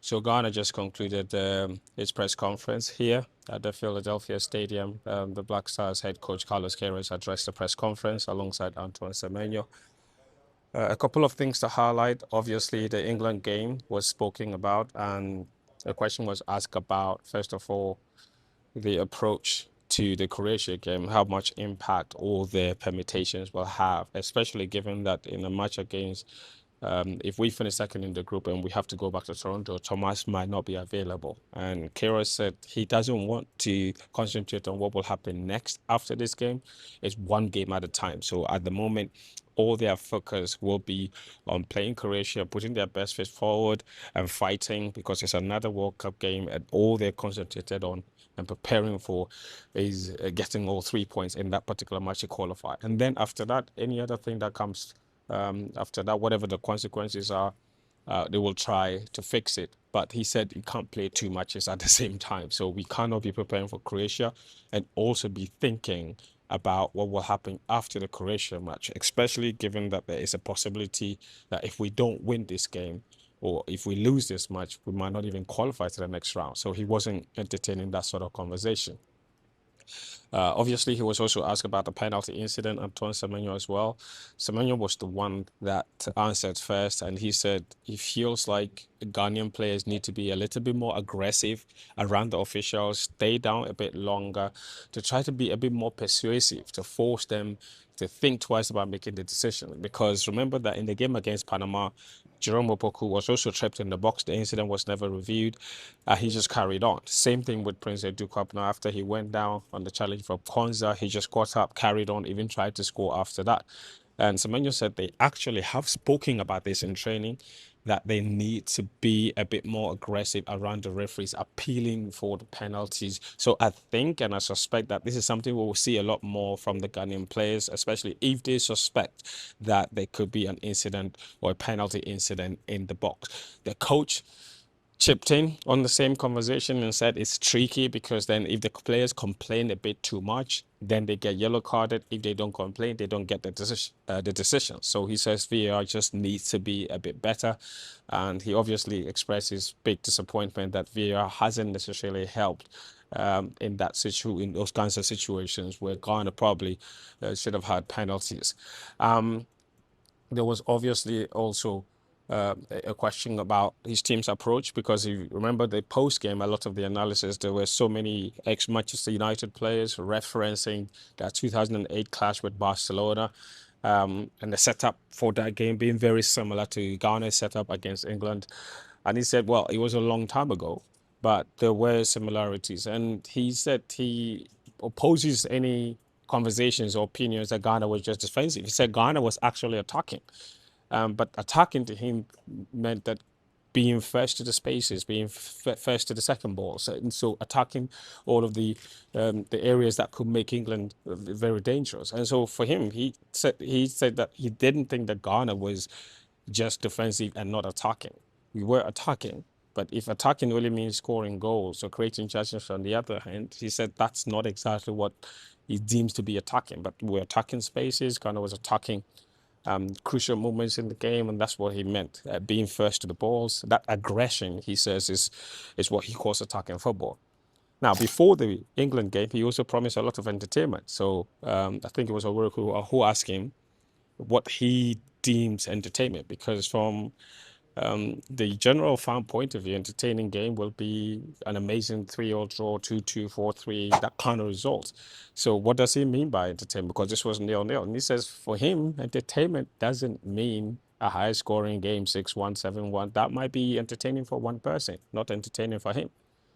So Ghana just concluded its press conference here at the Philadelphia Stadium. The Black Stars head coach Carlos Queiroz addressed the press conference alongside Antoine Semenyo. A couple of things to highlight. Obviously, the England game was spoken about, and a question was asked about, first of all, the approach to the Croatia game, how much impact all the permutations will have, especially given that in a match against, if we finish second in the group and we have to go back to Toronto, Thomas might not be available. And Kira said he doesn't want to concentrate on what will happen next after this game. It's one game at a time. So at the moment, all their focus will be on playing Croatia, putting their best foot forward and fighting because it's another World Cup game, and all they're concentrated on and preparing for is getting all 3 points in that particular match to qualify. And then after that, any other thing that comes after that, whatever the consequences are, they will try to fix it. But he said he can't play two matches at the same time. So we cannot be preparing for Croatia and also be thinking about what will happen after the Croatia match, especially given that there is a possibility that if we don't win this game or if we lose this match, we might not even qualify to the next round. So he wasn't entertaining that sort of conversation. Obviously, he was also asked about the penalty incident, Antoine Semenyo as well. Semenyo was the one that answered first, and he said he feels like Ghanaian players need to be a little bit more aggressive around the officials, stay down a bit longer, to try to be a bit more persuasive, to force them to think twice about making the decision. Because remember that in the game against Panama, Jerome Opoku was also trapped in the box. The incident was never reviewed. He just carried on. Same thing with Prince Edu now. After he went down on the challenge from Kwanzaa, he just got up, carried on, even tried to score after that. And Semenyo said they actually have spoken about this in training, that they need to be a bit more aggressive around the referees, appealing for the penalties. So I think and I suspect that this is something we will see a lot more from the Ghanaian players, especially if they suspect that there could be an incident or a penalty incident in the box. The coach chipped in on the same conversation and said it's tricky because then if the players complain a bit too much, then they get yellow carded. If they don't complain, they don't get the decision. So he says VAR just needs to be a bit better, and he obviously expressed his big disappointment that VAR hasn't necessarily helped in those kinds of situations where Ghana probably should have had penalties. There was obviously also a question about his team's approach because if you remember the post game, a lot of the analysis, there were so many ex Manchester United players referencing that 2008 clash with Barcelona. And the setup for that game being very similar to Ghana's setup against England. And he said, well, it was a long time ago, but there were similarities. And he said he opposes any conversations or opinions that Ghana was just defensive. He said Ghana was actually attacking. But attacking to him meant that being first to the spaces, being first to the second ball. So attacking all of the areas that could make England very dangerous. And so for him, he said that he didn't think that Ghana was just defensive and not attacking. We were attacking, but if attacking really means scoring goals or creating chances on the other hand, he said that's not exactly what he deems to be attacking. But we're attacking spaces. Ghana was attacking crucial moments in the game, and that's what he meant. Being first to the balls, that aggression, he says, is what he calls attacking football. Now, before the England game, he also promised a lot of entertainment. So I think it was Oworeku who asked him what he deems entertainment, because from the general fan point of view, entertaining game will be an amazing 3-0 draw, 2-2, 4-3, that kind of result. So what does he mean by entertainment? Because this was 0-0. And he says for him, entertainment doesn't mean a high scoring game, 6-1, 7-1. That might be entertaining for one person, not entertaining for him.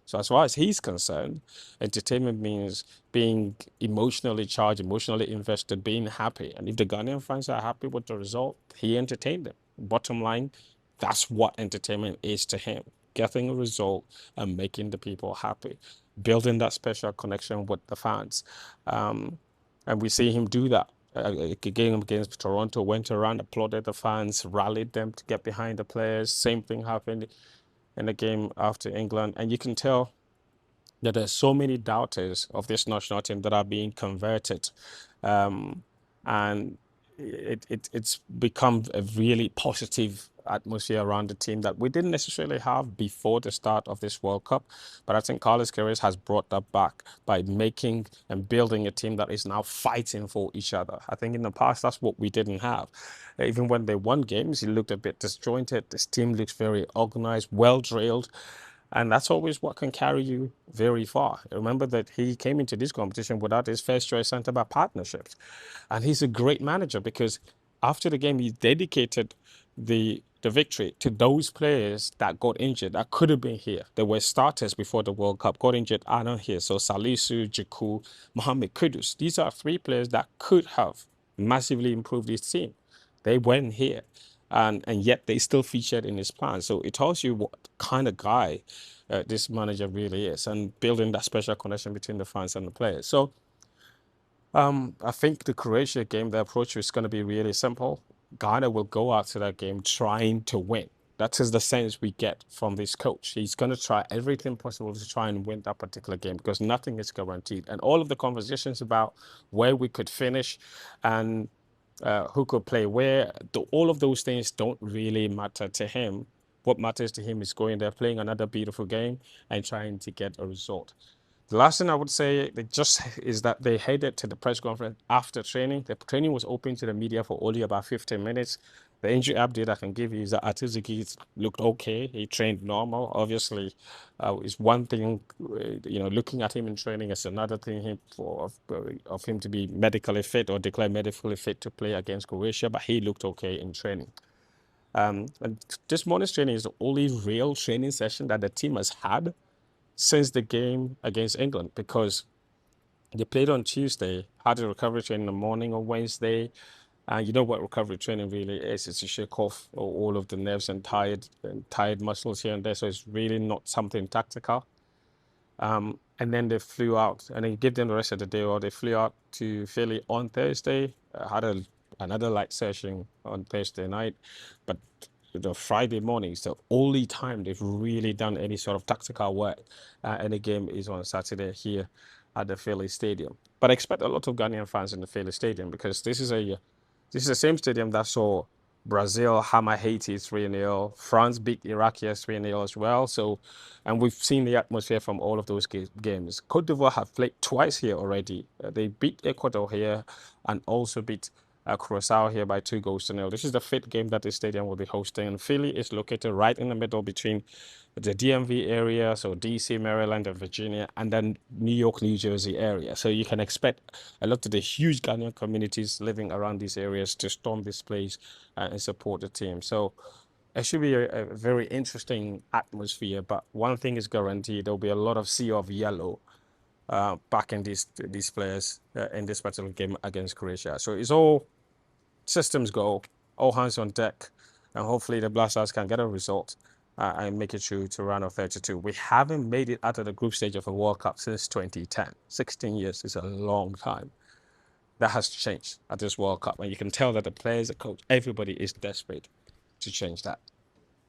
So as far as he's concerned, entertainment means being emotionally charged, emotionally invested, being happy. And if the Ghanaian fans are happy with the result, he entertained them. Bottom line, that's what entertainment is to him. Getting a result and making the people happy, building that special connection with the fans. And we see him do that. Game against Toronto, went around, applauded the fans, rallied them to get behind the players. Same thing happened in the game after England. And you can tell that there's so many doubters of this national team that are being converted. And it's become a really positive atmosphere around the team that we didn't necessarily have before the start of this World Cup. But I think Carlos Queiroz has brought that back by making and building a team that is now fighting for each other. I think in the past, that's what we didn't have. Even when they won games, it looked a bit disjointed. This team looks very organized, well drilled. And that's always what can carry you very far. Remember that he came into this competition without his first choice centre back partnerships. And he's a great manager because after the game, he dedicated the victory to those players that got injured that could have been here. They were starters before the World Cup, got injured, are not here. So Salisu, Jiku, Mohamed Kudus, these are three players that could have massively improved his team. They weren't here. And yet they still featured in his plan. So it tells you what kind of guy this manager really is, and building that special connection between the fans and the players. So I think the Croatia game, the approach is going to be really simple. Ghana will go out to that game trying to win. That is the sense we get from this coach. He's going to try everything possible to try and win that particular game because nothing is guaranteed. And all of the conversations about where we could finish and who could play where, all of those things don't really matter to him. What matters to him is going there, playing another beautiful game, and trying to get a result. The last thing I would say is that they headed to the press conference after training. The training was open to the media for only about 15 minutes. The injury update I can give you is that Ati-Zigi looked okay. He trained normal. Obviously, is one thing, looking at him in training is another thing of him to be medically fit or declared medically fit to play against Croatia, but he looked okay in training. And this morning's training is the only real training session that the team has had since the game against England because they played on Tuesday, had a recovery training in the morning on Wednesday. And you know what recovery training really is? It's to shake off all of the nerves and tired muscles here and there. So it's really not something tactical. And then they flew out, and then give them the rest of the day, or they flew out to Philly on Thursday, had another light session on Thursday night, but the Friday morning is the only time they've really done any sort of tactical work, and the game is on Saturday here at the Philly Stadium. But I expect a lot of Ghanaian fans in the Philly Stadium because this is the same stadium that saw Brazil hammer Haiti 3-0. France beat Iraq 3-0 as well. So, and we've seen the atmosphere from all of those games. Cote d'Ivoire have played twice here already. They beat Ecuador here and also beat Curacao here by 2-0. This is the fifth game that the stadium will be hosting. And Philly is located right in the middle between the DMV area, so DC, Maryland, and Virginia, and then New York, New Jersey area. So you can expect a lot of the huge Ghanaian communities living around these areas to storm this place and support the team. So it should be a very interesting atmosphere. But one thing is guaranteed: there'll be a lot of sea of yellow backing these players in this particular game against Croatia. So it's all systems go, all hands on deck, and hopefully the Black Stars can get a result and make it through to round of 32. We haven't made it out of the group stage of a World Cup since 2010. 16 years is a long time. That has changed at this World Cup, and you can tell that the players, the coach, everybody is desperate to change that.